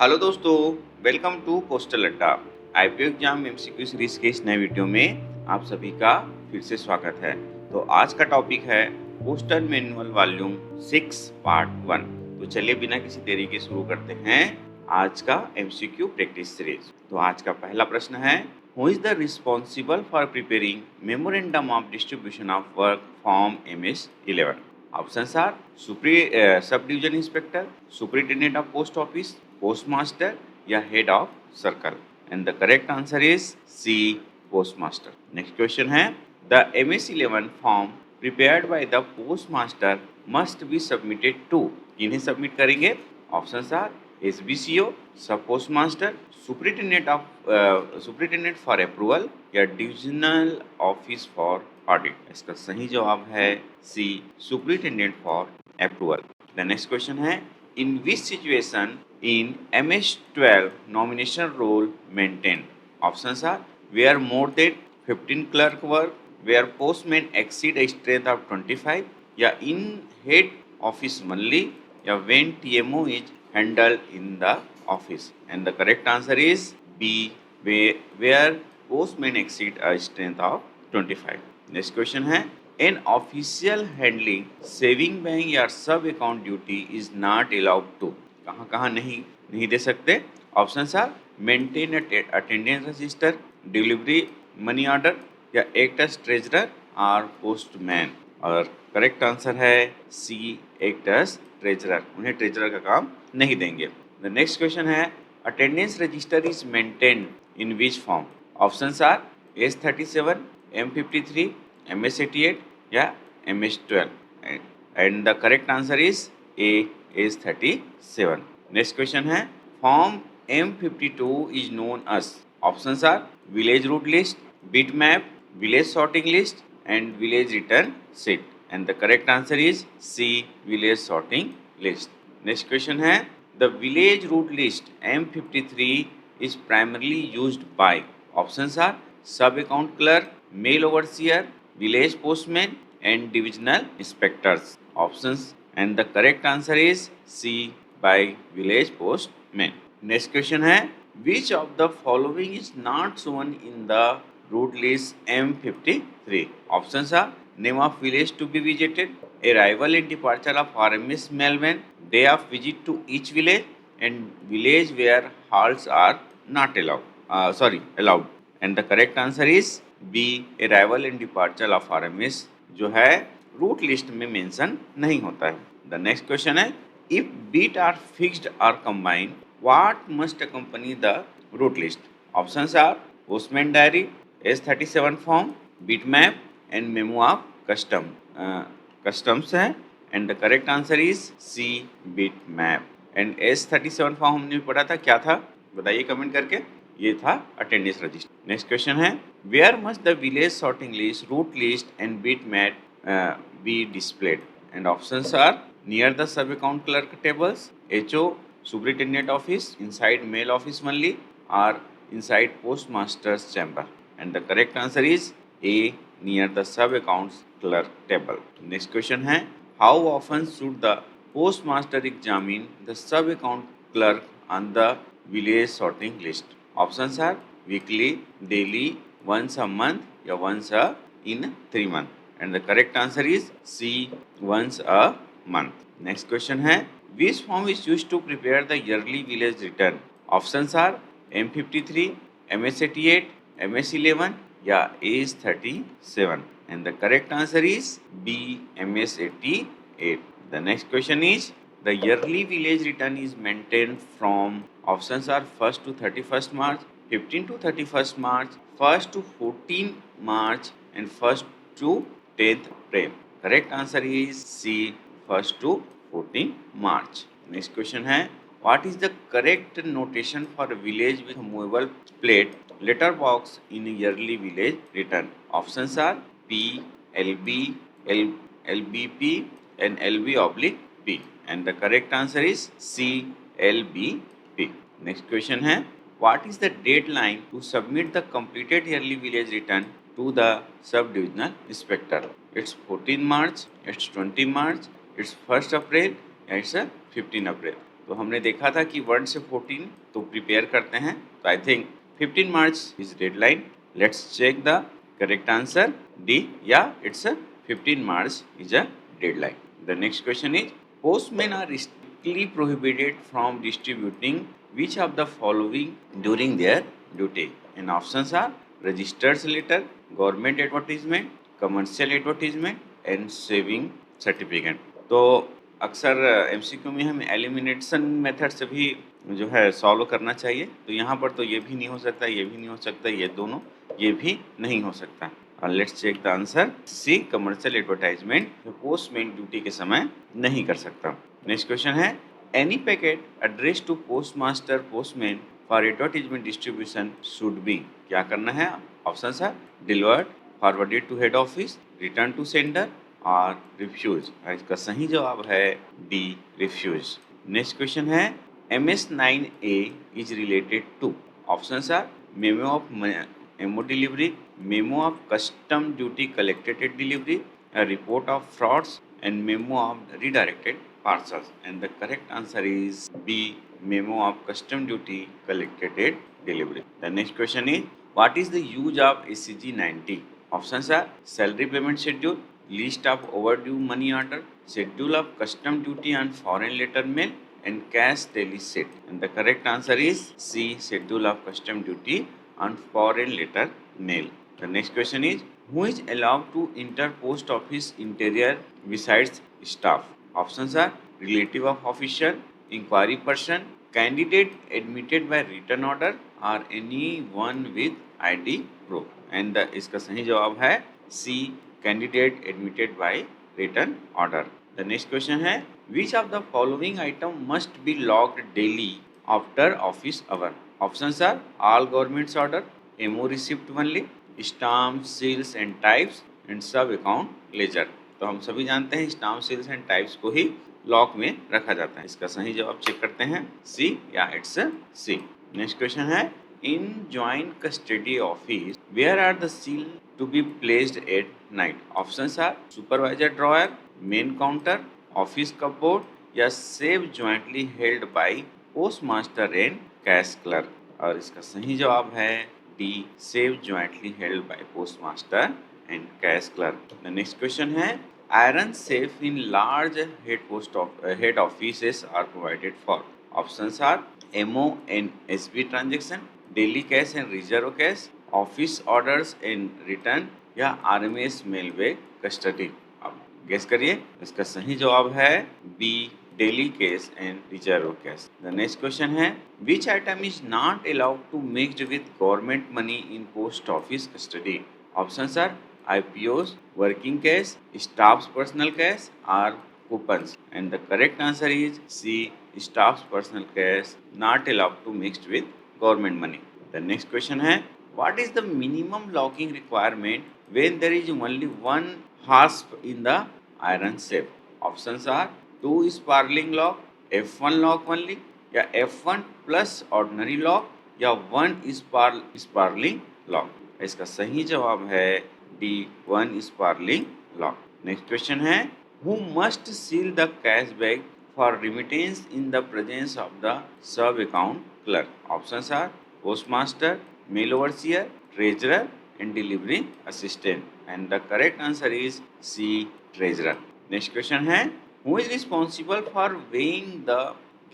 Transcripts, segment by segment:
Hello दोस्तों, welcome to postal अड्डा। IPO exam MCQ series के इस नए वीडियो में आप सभी का फिर से स्वागत है। तो आज का टॉपिक है पोस्टल मैनुअल वॉल्यूम 6 पार्ट 1। तो चलिए बिना किसी देरी के शुरू करते हैं आज का एमसीक्यू प्रैक्टिस सीरीज। तो आज का पहला प्रश्न है, who is the responsible for preparing memorandum of distribution of work from MS-11? Options are sub division inspector, superintendent of post office, postmaster या head of circle. And the correct answer is C, postmaster. Next question है, the MS-11 form prepared by the postmaster must be submitted to. किन्हें submit करेंगे? Options are SBCO, sub postmaster, superintendent for approval या divisional office for audit. इसका सही जवाब है सी, superintendent for approval. The next question है, in which situation in MS-12 nomination role maintained? Options are where more than 15 clerk work, where postmen exceed a strength of 25, या in head office only, या when TMO is handled in the office. And the correct answer is B, where postmen exceed a strength of 25. Next question है, an official handling saving bank या सब account duty is not allowed to. कहाँ कहाँ नहीं दे सकते? Options are maintain attendance register, delivery money order या act as treasurer और पोस्टमैन। और करेक्ट आंसर है सी, एक्ट एज ट्रेजरर। उन्हें ट्रेजरर का काम नहीं देंगे। द नेक्स्ट क्वेश्चन है, attendance register is maintain in which form? Options are S37, M53, MS-88 या MS-12। And the correct answer is A, S37। Next question है, form M52 is known as. Options are village route list, bit map, village sorting list and village return sheet. And the correct answer is C, village sorting list. Next question है, the village route list M53 is primarily used by. Options are sub account clerk, mail overseer, village postman and divisional inspectors. Options and the correct answer is C, by village postman. Next question है, which of the following is not shown in the route list M53? Options are name of village to be visited, arrival and departure of RMS mailman, day of visit to each village, and village where halts are not allowed. And the correct answer is B, arrival and departure of RMS जो है root list में mention नहीं होता है। The next question है, if beat are fixed और combined, what must accompany the route list? Options are postman diary, S37 form, beat map and memo of customs है। And the correct answer is C, beat map. And S37 form हमने पढ़ा था, क्या था बताइए comment करके। ये था अटेंडेंस रजिस्टर। नेक्स्ट क्वेश्चन है, where must the village sorting list, route list and beat map be displayed? And options are near the sub account clerk tables, HO superintendent office, inside mail office only, or inside postmaster's chamber. And the correct answer is A, near the sub accounts clerk table. Next question है, how often should the postmaster examine the sub account clerk on the village sorting list? Options are weekly, daily, once a month या once in 3 months. And the correct answer is C, once a month. Next question है, which form is used to prepare the yearly village return? Options are M53, MS-88, MS-11 या S37. And the correct answer is B, MS-88. The next question is, the yearly village return is maintained from, options are 1st to 31st March, 15 to 31st March, 1st to 14 March and 1st to 10th April. Correct answer is C, 1st to 14 March. Next question है, what is the correct notation for a village with movable plate letter box in yearly village return? Options are P, LB, LBP and LB/P. And the correct answer is C, LBP. Next question है, what is the deadline to submit the completed yearly village return to the sub-divisional inspector? It's 14 March, it's 20 March, it's 1st April, it's 15 April. तो हमने देखा था कि 1 से 14 तो prepare करते हैं, तो I think 15 March is deadline. Let's check the correct answer D. या it's 15 March is a deadline. The next question is, postmen are strictly prohibited from distributing which of the following during their duty? And options are registered letter, government advertisement, commercial advertisement and saving certificate. तो अक्सर MCQ में हम elimination method से भी जो है solve करना चाहिए. तो यहाँ पर तो ये भी नहीं हो सकता, ये भी नहीं हो सकता, ये दोनों ये भी नहीं हो सकता. Let's check the answer C. Commercial advertisement जो पोस्टमैन ड्यूटी के समय नहीं कर सकता. नेक्स्ट क्वेश्चन है, any packet address to post master postman for advertisement distribution should be. क्या करना है? ऑप्शन है delivered, forwarded to head office, return to sender और रिफ्यूज. इसका सही जवाब है डी, रिफ्यूज. नेक्स्ट क्वेश्चन है, MS9A is related to. Option are memo of MO delivery, memo of custom duty collected at delivery, a report of frauds, and memo of redirected parcels. And the correct answer is B, memo of custom duty collected at delivery. The next question is, what is the use of SCG 90? Options are salary payment schedule, list of overdue money order, schedule of custom duty on foreign letter mail, and cash daily set. And the correct answer is C, schedule of custom duty on foreign letter mail. The next question is, who is allowed to enter post office interior besides staff? Options are relative of official, inquiry person, candidate admitted by written order, or anyone with ID proof. And इसका सही जवाब है C, candidate admitted by written order. The next question है, which of the following item must be logged daily after office hour? Options are all government's order, MO receipt only, stamp, seals and types, and sub account ledger. तो हम सभी जानते हैं stamp, seals and types को ही lock में रखा जाता है. इसका सही जवाब चेक करते हैं सी. या इट्स सी. नेक्स्ट क्वेश्चन है, in joint custody office where are the seal to be placed at night? Options are supervisor drawer, main counter, office cupboard या safe jointly held by post master and cash clerk. और इसका सही जवाब है D, safe jointly held by post master and cash clerk. The next question है, iron safe in large head offices are provided for. Options are MO and SB transaction, daily cash and reserve cash, office orders and return या RMS mail way custody. अब guess करिए. इसका सही जवाब है B, daily cash and reserve cash. The next question है, which item is not allowed to mixed with government money in post office custody? Options are IPOs, working cash, staff's personal cash or coupons. And the correct answer is C, staff's personal cash not allowed to mixed with government money. The next question है, what is the minimum locking requirement when there is only one hasp in the iron safe? Options are 2 sparling lock, F1 lock only या F1 plus ordinary lock या 1 sparling lock. इसका सही जवाब है D, 1 sparling lock. Next question है, who must seal the cash bag for remittance in the presence of the sub account clerk? Options are postmaster, mail overseer, treasurer and delivery assistant. And the correct answer is C, treasurer. Next question है, who is responsible for weighing the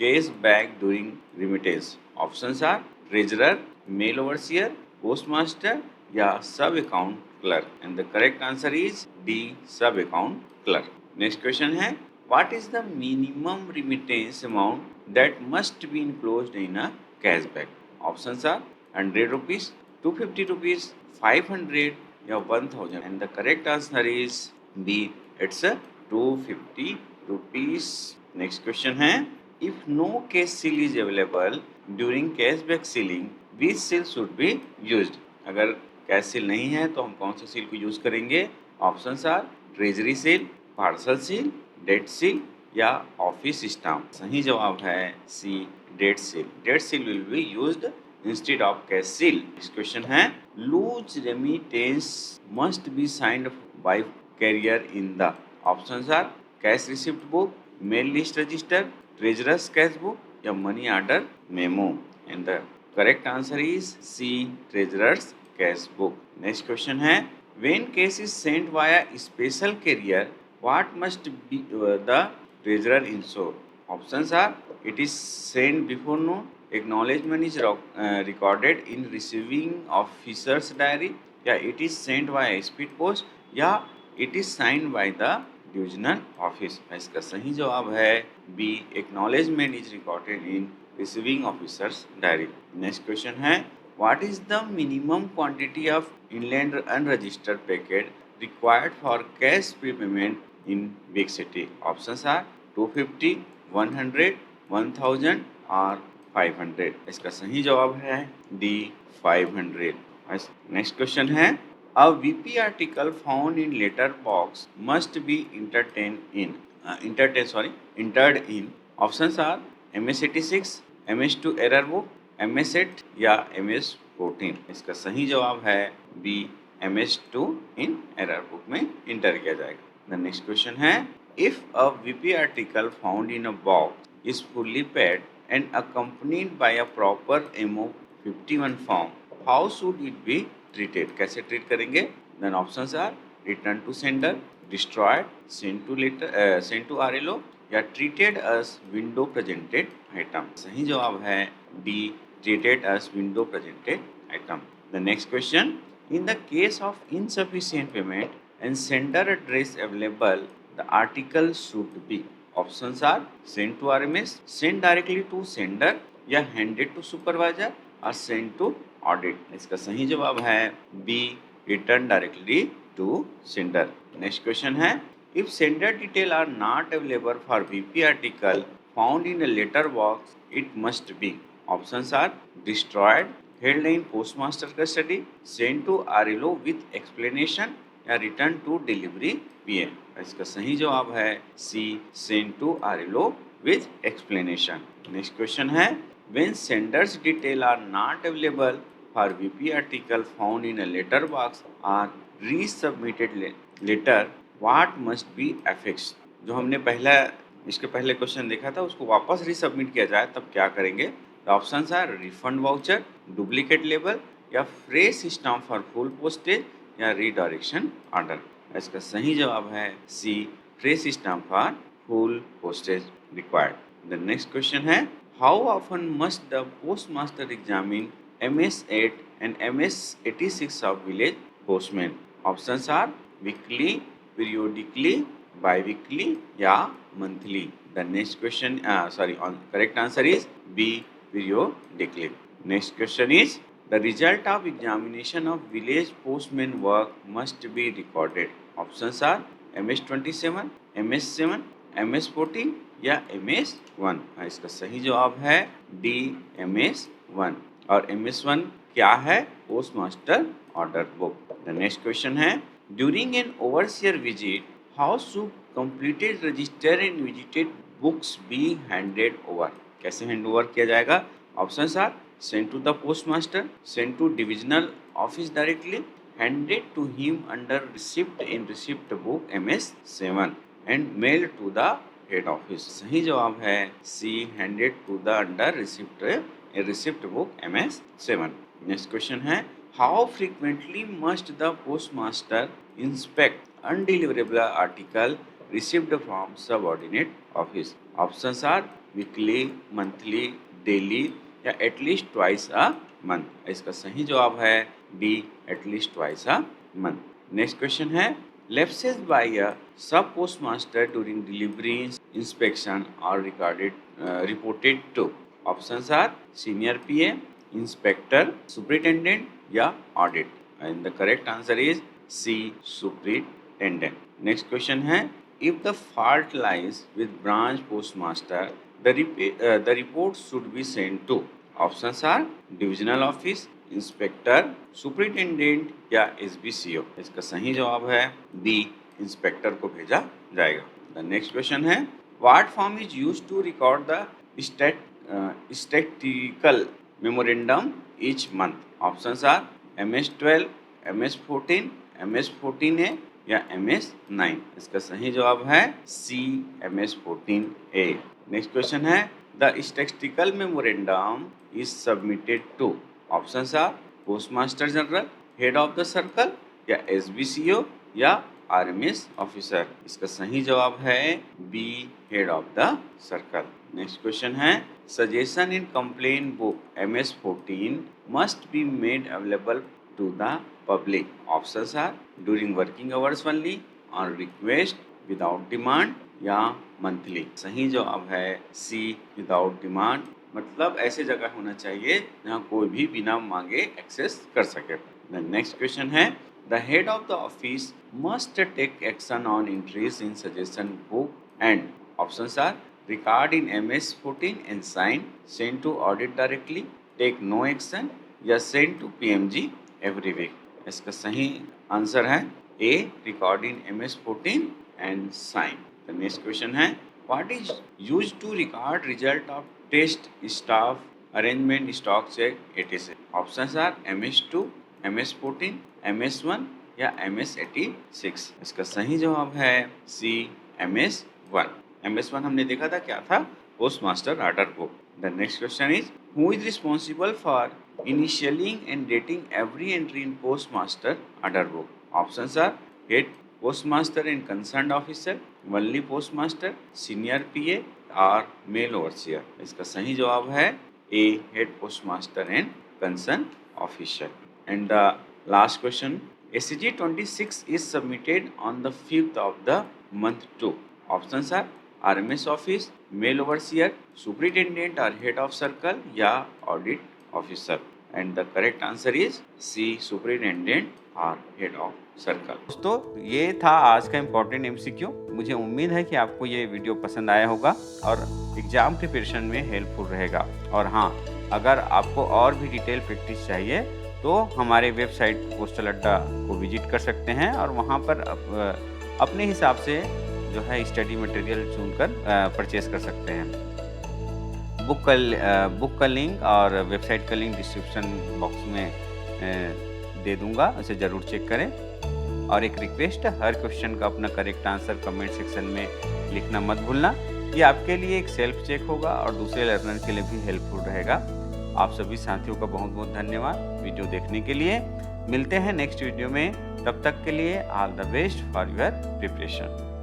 cash bag during remittance? Options are treasurer, mail overseer, postmaster या sub account clerk. And the correct answer is D, sub account clerk. Next question है, what is the minimum remittance amount that must be enclosed in a cash bag? Options are 100 rupees, 250 rupees, 500 या 1000. And the correct answer is B, it's 250 rupees. Next question है, if no cash seal is available during cash bag sealing which seal should be used? अगर cash seal नहीं है तो हम कौन से seal को यूज करेंगे? Options are treasury seal, parcel seal, date seal या ऑफिस स्टाम्प. सही जवाब है C, date seal. Date seal will be used instead of cash seal. इस क्वेश्चन है, loose remittance must be signed by carrier in the. Options are cash receipt book, mail list register, treasurer's cash book या money order memo? And the correct answer is C, treasurer's cash book. Next question है, when cash is sent via special carrier what must be the treasurer ensure? Options are, it is sent before noon, acknowledgement is recorded in receiving officer's diary, या it is sent via speed post, या it is signed by the divisional office। इसका सही जवाब है B, acknowledgement is recorded in receiving officer's diary। Next question है, what is the minimum quantity of inland unregistered packet required for cash prepayment in big city? Options are 250, 100, 1000 और 500। इसका सही जवाब है डी, 500। नेक्स्ट क्वेश्चन है, a VP article found in letter box must be entered in. Options are MS86, MS2 error book, MS8 या MS14। इसका सही जवाब है B, MS2 in error book में इंटर किया जाएगा। द नेक्स्ट क्वेश्चन है, if a VP article found in a box is fully paid and accompanied by a proper MO51 form, how should it be treated? कैसे treat करेंगे? Then options are return to sender, destroyed, sent to RLO या treated as window presented item। सही जवाब है D, treated as window presented item। The next question, in the case of insufficient payment and sender address available, the article should be। Options are send to RMS, send directly to sender या handed to supervisor और send to audit. इसका सही जवाब है B, return directly to sender. Next question है, if sender detail are not available for VP article found in a letter box it must be. Options are destroyed, held in postmaster custody, send to RLO with explanation या return to delivery PM। इसका सही जवाब है C, send to RLO with explanation. Next question है, when senders detail are not available for VP article found in a letter box or resubmitted letter what must be affixed? जो हमने इसके पहले question देखा था उसको वापस रीसबमिट किया जाए तब क्या करेंगे? The options are refund voucher, duplicate label या fresh stamp for full postage या रीडायरेक्शन ऑर्डर। इसका सही जवाब है C, fresh stamp for full postage required. The next question है, how often must the postmaster examine MS8 and MS86 of village postman? Options are weekly, periodically, biweekly या monthly. The next question correct answer is B, periodically. Next question is, the result of examination of village postman work must be recorded। Options are MS27, MS7, MS14 या MS1। इसका सही जवाब है D, MS1। और MS1 क्या है? Postmaster order book. The next question है, during an overseer visit how should completed register and visited books be handed over? कैसे हैंड ओवर किया जाएगा? Options are sent to the postmaster, sent to divisional office directly, handed to him under receipt in receipt book MS7 and mailed to the head office। सही जवाब है सी, handed to the under receipt book MS7। Next question है, how frequently must the postmaster inspect undeliverable article received from subordinate office? Options are weekly, monthly, daily या at least twice a month. इसका सही जवाब है D, at least twice a month. Next question है, lapses by a sub postmaster during delivery inspection are reported to। options are senior PA, inspector, superintendent या audit, and the correct answer is C, superintendent। next question है, if the fault lies with branch postmaster the report should be sent to। Options are divisional office, inspector, superintendent या SBCO। इसका सही जवाब है B, inspector को भेजा जाएगा। The next question है, what form is used to record the statistical memorandum each month? Options are MS12, MS14, MS14A या MS9। इसका सही जवाब है सी, MS14A। नेक्स्ट क्वेश्चन है, the statistical memorandum is submitted to? Options are postmaster general, head of the circle, या SBCO, या RMS officer. इसका सही जवाब है B, head of the circle. Next question है suggestion in complaint book MS-14 must be made available to the public. Options are during working hours only, on request, without demand, या monthly. सही जवाब है सी, without demand. मतलब ऐसे जगह होना चाहिए जहाँ कोई भी बिना मांगे एक्सेस कर सके। नेक्स्ट क्वेश्चन है the head of the office must take action on entries in suggestion book and options are record in MS-14 and sign, send to audit directly, take no action, या send to PMG every week. इसका सही answer है A, record in MS-14 and sign. The next question है what is use to record result of test, staff arrangement, stock check, etc। Options are MS-2, MS-14, MS-1, या MS-86। इसका सही जवाब है सी, MS-1। MS-1 हमने देखा था क्या था, postmaster order book. The next question is who is responsible for initialing and dating every entry in postmaster order book. Options are head postmaster and concern officer, only postmaster, senior PA, और mail overseer. इसका सही जवाब है A, head postmaster and concern officer. And the last question SCG 26 is submitted on the 5th of the month to? Options are RMS office, mail overseer, superintendent or head of circle, या audit officer। And the correct answer is C, superintendent or head of circle. दोस्तों ये था आज का important MCQ। मुझे उम्मीद है कि आपको ये वीडियो पसंद आया होगा और एग्जाम प्रिपरेशन में हेल्पफुल रहेगा। और हाँ, अगर आपको और भी डिटेल प्रैक्टिस चाहिए तो हमारे वेबसाइट पोस्टल अड्डा को विजिट कर सकते हैं और वहाँ पर अपने हिसाब से जो है स्टडी मटेरियल चुनकर परचेज कर सकते हैं। बुक का लिंक और वेबसाइट का लिंक डिस्क्रिप्शन बॉक्स में दे दूंगा, उसे ज़रूर चेक करें। और एक रिक्वेस्ट है, हर क्वेश्चन का अपना करेक्ट आंसर कमेंट सेक्शन में लिखना मत भूलना। ये आपके लिए एक सेल्फ चेक होगा और दूसरे लर्नर के लिए भी हेल्पफुल रहेगा। आप सभी साथियों का बहुत बहुत धन्यवाद वीडियो देखने के लिए। मिलते हैं नेक्स्ट वीडियो में, तब तक के लिए all the best for your preparation.